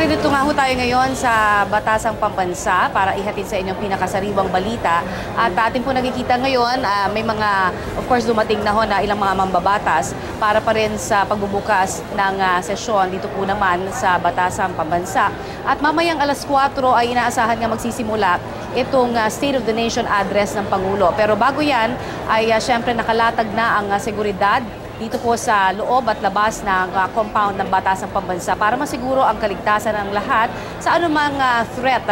Naririto nga ho tayo ngayon sa Batasang Pambansa para ihatid sa inyong pinakasariwang balita. At atin po nakikita ngayon, may mga, of course, dumating na ho na ilang mga mambabatas para pa rin sa pagbubukas ng sesyon dito po naman sa Batasang Pambansa. At mamayang alas 4 ay inaasahan nga magsisimula itong State of the Nation address ng Pangulo. Pero bago yan, ay syempre nakalatag na ang seguridad dito po sa loob at labas ng compound ng Batasang Pambansa para masiguro ang kaligtasan ng lahat sa anumang threat.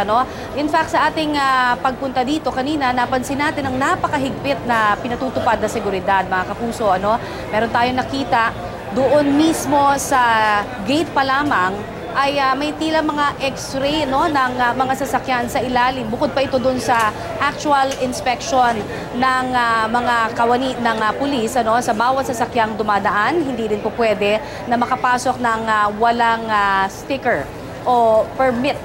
In fact, sa ating pagpunta dito kanina, napansin natin ang napakahigpit na pinatutupad na seguridad, mga kapuso. Meron tayong nakita doon mismo sa gate pa lamang ay may tila mga x-ray ng mga sasakyan sa ilalim. Bukod pa ito doon sa actual inspection ng mga kawani ng pulis sa bawat sasakyang dumadaan. Hindi rin po pwede na makapasok ng walang sticker o permit,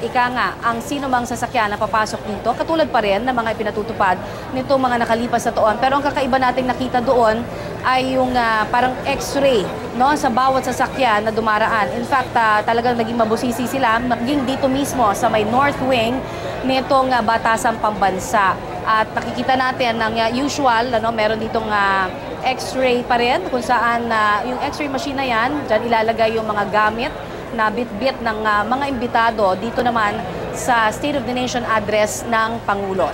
ang sino mang sasakyan na papasok dito. Katulad pa rin ng mga ipinatutupad nitong mga nakalipas na taon. Pero ang kakaiba nating nakita doon ay yung parang x-ray sa bawat sasakyan na dumaraan. In fact, talagang naging mabusisi sila, maging dito mismo sa may north wing nitong Batasang Pambansa. At nakikita natin ng usual, meron ditong x-ray pa rin kung saan yung x-ray machine na yan, dyan ilalagay yung mga gamit na bit-bit ng mga imbitado dito naman sa State of the Nation address ng Pangulo.